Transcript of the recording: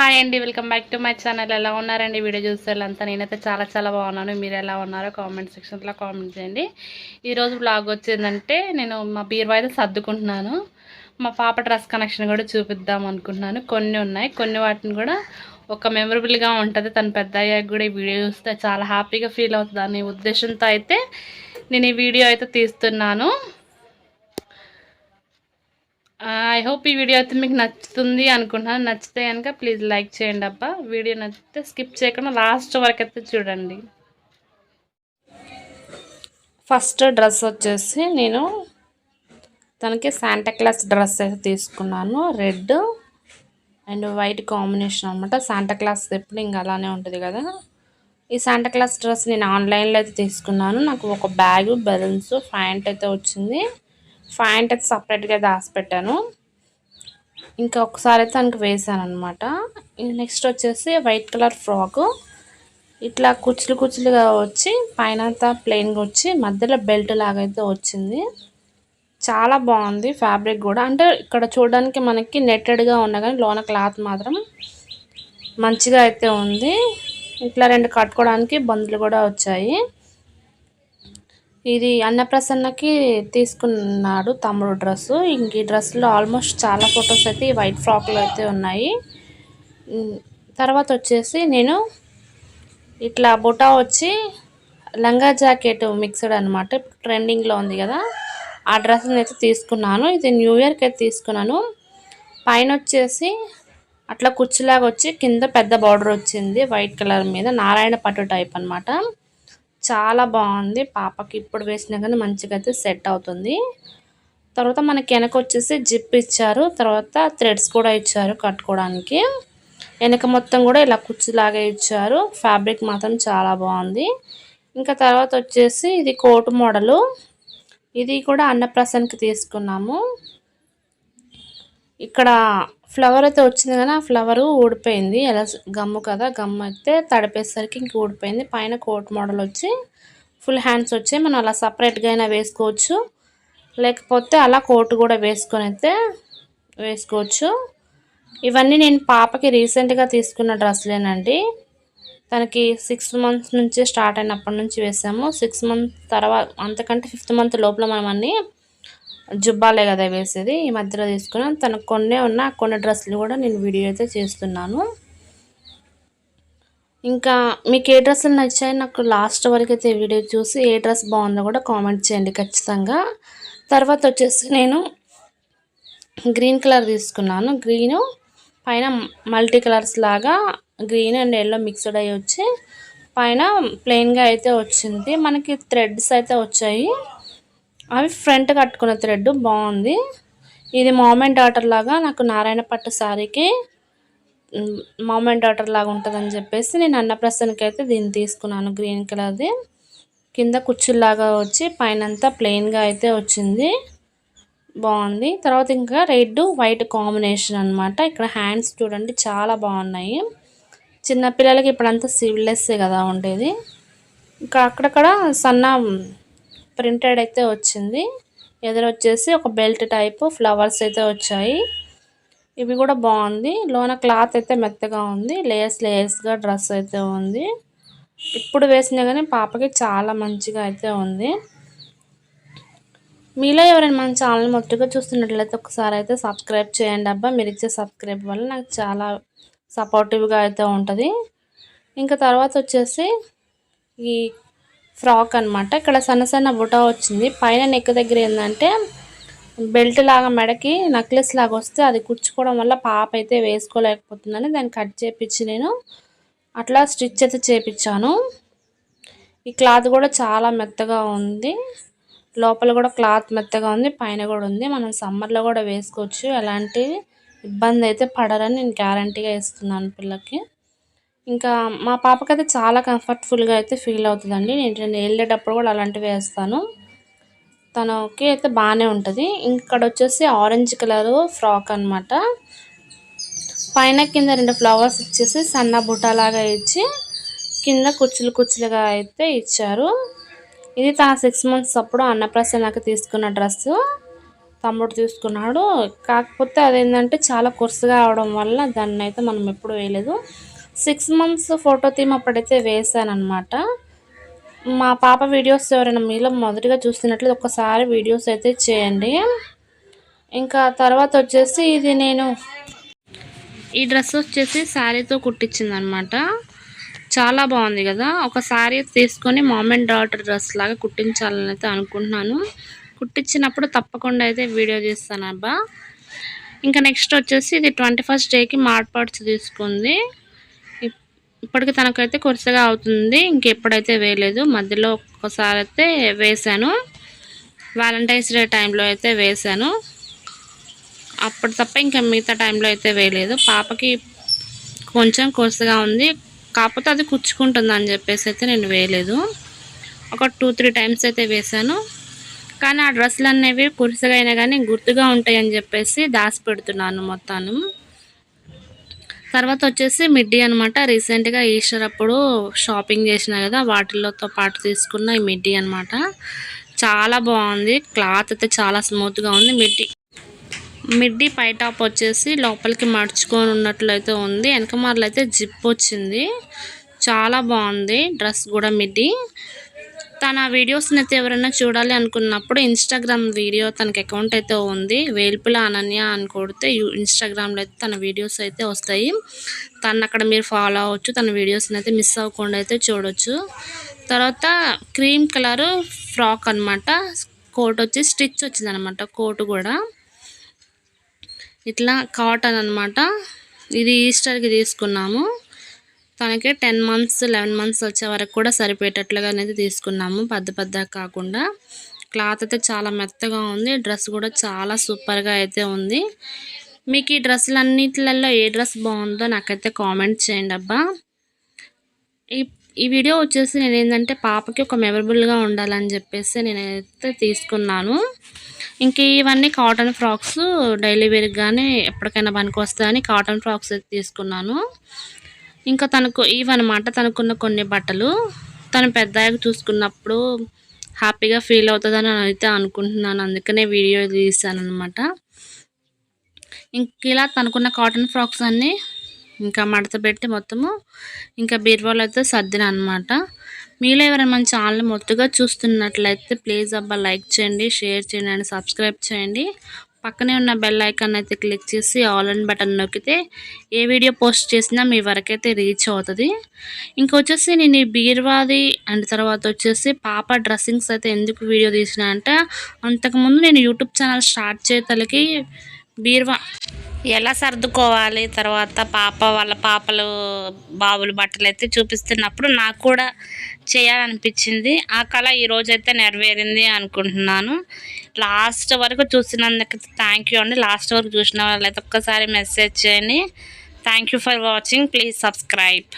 Hi అండి, welcome back to my channel. ఎలా ఉన్నారండి? వీడియో చూసేళ్ళంతా నేనైతే చాలా బాగున్నాను. మీరు ఎలా ఉన్నారో కామెంట్ సెక్షన్లో కామెంట్ చేయండి. ఈరోజు బ్లాగ్ వచ్చిందంటే నేను మా బీరువా అయితే సర్దుకుంటున్నాను. మా పాప డ్రెస్ కలెక్షన్ కూడా చూపిద్దాం అనుకుంటున్నాను. కొన్ని ఉన్నాయి, కొన్ని వాటిని కూడా ఒక మెమరబుల్గా ఉంటుంది. తను పెద్ద అయ్యాక కూడా ఈ వీడియో చూస్తే చాలా హ్యాపీగా ఫీల్ అవుతుంది అనే ఉద్దేశంతో అయితే నేను ఈ వీడియో అయితే తీస్తున్నాను. ఐ హోప్ ఈ వీడియో అయితే మీకు నచ్చుతుంది అనుకుంటున్నాను. నచ్చితే కనుక ప్లీజ్ లైక్ చేయండి అబ్బా. వీడియో నచ్చితే స్కిప్ చేయకుండా లాస్ట్ వరకు అయితే చూడండి. ఫస్ట్ డ్రెస్ వచ్చేసి నేను తనకి శాంటాక్లాస్ డ్రెస్ అయితే తీసుకున్నాను. రెడ్ అండ్ వైట్ కాంబినేషన్ అనమాట. శాంటాక్లాస్ ఎప్పుడు ఇంకా అలానే ఉంటుంది కదా. ఈ శాంటాక్లాస్ డ్రెస్ నేను ఆన్లైన్లో అయితే తీసుకున్నాను. నాకు ఒక బ్యాగు, బెలూన్స్, ప్యాంట్ అయితే వచ్చింది. ప్యాంట్ అయితే సపరేట్గా దాచిపెట్టాను. ఇంకా ఒకసారి అయితే తనకు వేసాను అనమాట. నెక్స్ట్ వచ్చేసి వైట్ కలర్ ఫ్రాక్, ఇట్లా కుచ్చులుగా వచ్చి పైన అంతా ప్లెయిన్గా వచ్చి మధ్యలో బెల్ట్ లాగా అయితే వచ్చింది. చాలా బాగుంది ఫ్యాబ్రిక్ కూడా. అంటే ఇక్కడ చూడడానికి మనకి నెట్టెడ్గా ఉన్నా కానీ లోన క్లాత్ మాత్రం మంచిగా అయితే ఉంది. ఇట్లా రెండు కట్టుకోవడానికి బందులు కూడా వచ్చాయి. ఇది అన్నప్రసన్నకి తీసుకున్నాడు తమ్ముడు డ్రెస్సు. ఇంక ఈ డ్రెస్లో ఆల్మోస్ట్ చాలా ఫొటోస్ అయితే ఈ వైట్ ఫ్రాక్లో అయితే ఉన్నాయి. తర్వాత వచ్చేసి నేను ఇట్లా బుటా వచ్చి లంగా జాకెట్ మిక్స్డ్ అనమాట. ట్రెండింగ్లో ఉంది కదా, ఆ డ్రెస్ని అయితే తీసుకున్నాను. ఇది న్యూ ఇయర్కి అయితే తీసుకున్నాను. పైన వచ్చేసి అట్లా కుచ్చులాగా వచ్చి కింద పెద్ద బార్డర్ వచ్చింది వైట్ కలర్ మీద, నారాయణ పట్టు టైప్ అనమాట. చాలా బాగుంది. పాపకి ఇప్పుడు వేసినా కానీ మంచిగా అయితే సెట్ అవుతుంది. తర్వాత మనకి వెనక వచ్చేసి జిప్ ఇచ్చారు. తర్వాత థ్రెడ్స్ కూడా ఇచ్చారు కట్టుకోవడానికి. వెనక మొత్తం కూడా ఇలా కుచ్చులాగా ఇచ్చారు. ఫ్యాబ్రిక్ మాత్రం చాలా బాగుంది. ఇంకా తర్వాత వచ్చేసి ఇది కోట్ మోడలు. ఇది కూడా అన్నప్రసన్నకి తీసుకున్నాము. ఇక్కడ ఫ్లవర్ అయితే వచ్చింది కానీ ఆ ఫ్లవరు ఊడిపోయింది. ఎలా గమ్ము కదా, గమ్ము అయితే తడిపేసరికి ఇంక ఊడిపోయింది. పైన కోట్ మోడల్ వచ్చి ఫుల్ హ్యాండ్స్ వచ్చి మనం అలా సపరేట్గా అయినా వేసుకోవచ్చు, లేకపోతే అలా కోట్ కూడా వేసుకొని అయితే వేసుకోవచ్చు. ఇవన్నీ నేను పాపకి రీసెంట్గా తీసుకున్న డ్రెస్లేనండి. తనకి 6 months నుంచి స్టార్ట్ అయినప్పటి నుంచి వేసాము. 6 months తర్వాత అంతకంటే 5th month లోపల మనం అన్నీ జుబ్బాలే కదా వేసేది. ఈ మధ్యలో తీసుకున్నాను. తనకు కొన్నే ఉన్న కొన్ని డ్రెస్సులు కూడా నేను వీడియో అయితే చేస్తున్నాను. ఇంకా మీకు ఏ డ్రెస్సులు నచ్చాయి నాకు లాస్ట్ వరకు అయితే వీడియో చూసి ఏ డ్రెస్ బాగుందో కూడా కామెంట్ చేయండి ఖచ్చితంగా. తర్వాత వచ్చేసి నేను గ్రీన్ కలర్ తీసుకున్నాను. గ్రీను పైన మల్టీ కలర్స్ లాగా గ్రీన్ అండ్ ఎల్లో మిక్స్డ్ అయ్యి వచ్చి పైన ప్లెయిన్గా అయితే వచ్చింది. మనకి థ్రెడ్స్ అయితే వచ్చాయి. అవి ఫ్రంట్ కట్టుకున్న థ్రెడ్ బాగుంది. ఇది మామ్ అండ్ డాటర్ లాగా నాకు నారాయణ పట్టు శారీకి మామ్ అండ్ డాటర్ లాగా ఉంటుందని చెప్పేసి నేను అన్నప్రసన్నకి అయితే దీన్ని తీసుకున్నాను. గ్రీన్ కలర్ది కింద కుచ్చుల్లాగా వచ్చి పైనంతా ప్లెయిన్గా అయితే వచ్చింది. బాగుంది. తర్వాత ఇంకా రెడ్ వైట్ కాంబినేషన్ అనమాట. ఇక్కడ హ్యాండ్స్ చూడండి చాలా బాగున్నాయి. చిన్నపిల్లలకి ఇప్పుడంతా సివిల్లెస్సే కదా ఉండేది. ఇంకా అక్కడక్కడ సన్న ప్రింటెడ్ అయితే వచ్చింది. ఎదురొచ్చేసి ఒక బెల్ట్ టైపు ఫ్లవర్స్ అయితే వచ్చాయి. ఇవి కూడా బాగుంది. లోన క్లాత్ అయితే మెత్తగా ఉంది. లేయర్స్గా డ్రెస్ అయితే ఉంది. ఇప్పుడు వేసినా కానీ పాపకి చాలా మంచిగా అయితే ఉంది. మీలో ఎవరైనా మన ఛానల్ మొదటిగా చూస్తున్నట్లయితే ఒకసారి అయితే సబ్స్క్రైబ్ చేయండి అబ్బా. మీరు ఇచ్చే సబ్స్క్రైబ్ వల్ల నాకు చాలా సపోర్టివ్గా అయితే ఉంటుంది. ఇంకా తర్వాత వచ్చేసి ఈ ఫ్రాక్ అనమాట. ఇక్కడ సన్న బుటా వచ్చింది. పైన నెక్ దగ్గర ఏంటంటే బెల్ట్ లాగా మెడకి నెక్లెస్ లాగా వస్తే అది కుచ్చుకోవడం వల్ల పాప అయితే వేసుకోలేకపోతుందని దాన్ని కట్ చేపించి నేను అట్లా స్టిచ్ అయితే చేపించాను. ఈ క్లాత్ కూడా చాలా మెత్తగా ఉంది. లోపల కూడా క్లాత్ మెత్తగా ఉంది, పైన కూడా ఉంది. మనం సమ్మర్లో కూడా వేసుకోవచ్చు. ఎలాంటి ఇబ్బంది అయితే పడరని నేను గ్యారంటీగా ఇస్తున్నాను పిల్లకి. ఇంకా మా పాపకైతే చాలా కంఫర్టబుల్గా అయితే ఫీల్ అవుతుందండి. నేను వెళ్ళేటప్పుడు కూడా అలాంటివి వేస్తాను. తనకి అయితే బాగానే ఉంటుంది. ఇక్కడ వచ్చేసి ఆరెంజ్ కలర్ ఫ్రాక్ అనమాట. పైన కింద 2 ఫ్లవర్స్ ఇచ్చేసి సన్న బుట్టాలాగా ఇచ్చి కింద కుచ్చులుగా అయితే ఇచ్చారు. ఇది తన 6 months అప్పుడు అన్నప్రసన్నకి తీసుకున్న డ్రెస్సు. తమ్ముడు తీసుకున్నాడు. కాకపోతే అదేంటంటే చాలా కొరుసుగా అవడం వల్ల దాన్ని అయితే మనం ఎప్పుడు వేయలేదు. 6 మంత్స్ ఫోటో థీమ్ అప్పుడైతే వేసానన్నమాట. మా పాప వీడియోస్ ఎవరైనా మీలో మొదటిగా చూస్తున్నట్లయితే ఒక్కసారి వీడియోస్ అయితే చేయండి. ఇంకా తర్వాత వచ్చేసి ఇది నేను ఈ డ్రెస్ వచ్చేసి శారీతో కుట్టించిందనమాట. చాలా బాగుంది కదా. ఒక శారీ తీసుకొని మామ్ అండ్ డాటర్ డ్రెస్ లాగా కుట్టించాలని అయితే అనుకుంటున్నాను. కుట్టించినప్పుడు తప్పకుండా అయితే వీడియో చేస్తాను అబ్బా. ఇంకా నెక్స్ట్ వచ్చేసి ఇది 21st డేకి మార్ట్ పార్ట్స్ తీసుకుంది. ఇప్పటికి తనకైతే కొరసగా అవుతుంది. ఇంకెప్పుడైతే వేయలేదు. మధ్యలో ఒక్కసారి అయితే వేసాను. వ్యాలంటైన్స్ డే టైంలో అయితే వేసాను. అప్పుడు తప్ప ఇంకా మిగతా టైంలో అయితే వేయలేదు. పాపకి కొంచెం కొరసగా ఉంది, కాకపోతే అది కుచ్చుకుంటుంది అని చెప్పేసి అయితే నేను వేయలేదు. ఒక 2-3 టైమ్స్ అయితే వేసాను. కానీ ఆ డ్రెస్సులు అనేవి కురుసగా అయినా కానీ గుర్తుగా ఉంటాయి అని చెప్పేసి దాచి పెడుతున్నాను మొత్తాను. తర్వాత వచ్చేసి మిడ్డీ అనమాట. రీసెంట్గా ఈస్టర్ అప్పుడు షాపింగ్ చేసిన కదా, వాటితో పాటు తీసుకున్న ఈ మిడ్డీ అనమాట. చాలా బాగుంది. క్లాత్ అయితే చాలా స్మూత్గా ఉంది. మిడ్డీ పై టాప్ వచ్చేసి లోపలికి మడుచుకొని ఉన్నట్లయితే ఉంది. వెనకమార్లు అయితే జిప్ వచ్చింది. చాలా బాగుంది డ్రెస్ కూడా. మిడ్డీ తన వీడియోస్ని అయితే ఎవరైనా చూడాలి అనుకున్నప్పుడు ఇన్స్టాగ్రామ్ వీడియో తనకి అకౌంట్ అయితే ఉంది, వేల్పుల అనన్య అని కొడితే ఇన్స్టాగ్రామ్లో అయితే తన వీడియోస్ అయితే వస్తాయి. తను అక్కడ మీరు ఫాలో అవ్వచ్చు. తన వీడియోస్ని అయితే మిస్ అవ్వకుండా అయితే చూడొచ్చు. తర్వాత క్రీమ్ కలర్ ఫ్రాక్ అనమాట. కోట్ వచ్చి స్టిచ్ వచ్చింది అనమాట. కోటు కూడా ఇట్లా కాటన్ అనమాట. ఇది ఈస్టర్కి తీసుకున్నాము. తనకి 10 మంత్స్ 11 మంత్స్ వచ్చే వరకు కూడా సరిపోయేటట్లుగా అనేది తీసుకున్నాము. పెద్దగా కాకుండా. క్లాత్ అయితే చాలా మెత్తగా ఉంది. డ్రెస్ కూడా చాలా సూపర్గా అయితే ఉంది. మీకు ఈ డ్రెస్సులన్నిటిలలో ఏ డ్రెస్ బాగుందో నాకైతే కామెంట్ చేయండి అబ్బా. ఈ వీడియో వచ్చేసి నేను ఏంటంటే పాపకి ఒక మెమరబుల్గా ఉండాలని చెప్పేసి నేనైతే తీసుకున్నాను. ఇంక ఇవన్నీ కాటన్ ఫ్రాక్స్ డైలీ వేర్కి కానీ ఎప్పటికైనా పనికి వస్తాయని కాటన్ ఫ్రాక్స్ అయితే తీసుకున్నాను. ఇంకా తనకు ఇవన్నమాట తనకున్న కొన్ని బట్టలు. తను పెద్దగా చూసుకున్నప్పుడు హ్యాపీగా ఫీల్ అవుతుందని అయితే అనుకుంటున్నాను. అందుకనే వీడియో తీసాను అనమాట. ఇంక ఇలా తనకున్న కాటన్ ఫ్రాక్స్ అన్నీ ఇంకా మడత పెట్టి మొత్తము ఇంకా బీరువాలో అయితే సర్దిన అనమాట. మీలో ఎవరైనా మన ఛానల్ మొత్తగా చూస్తున్నట్లయితే ప్లీజ్ అబ్బా లైక్ చేయండి, షేర్ చేయండి అండ్ సబ్స్క్రైబ్ చేయండి. పక్కనే ఉన్న బెల్ ఐకాన్ అయితే క్లిక్ చేసి ఆల్ అండ్ బటన్ నొక్కితే ఏ వీడియో పోస్ట్ చేసినా మీ వరకైతే రీచ్ అవుతుంది. ఇంకొచ్చేసి నేను ఈ బీరువాది అండ్ తర్వాత వచ్చేసి పాప డ్రెస్సింగ్స్ అయితే ఎందుకు వీడియో తీసిన అంటే, అంతకుముందు నేను యూట్యూబ్ ఛానల్ స్టార్ట్ చేయతలకి బీరువా ఎలా సర్దుకోవాలి, తర్వాత వాళ్ళ పాపలు బాబులు బట్టలు అయితే చూపిస్తున్నప్పుడు నాకు కూడా చేయాలనిపించింది. ఆ కళ ఈరోజైతే నెరవేరింది అనుకుంటున్నాను. లాస్ట్ వరకు చూసినందుకు థ్యాంక్ యూ అండి. లాస్ట్ వరకు చూసిన వాళ్ళైతే ఒక్కసారి మెసేజ్ చేయండి. Thank you for watching. Please subscribe.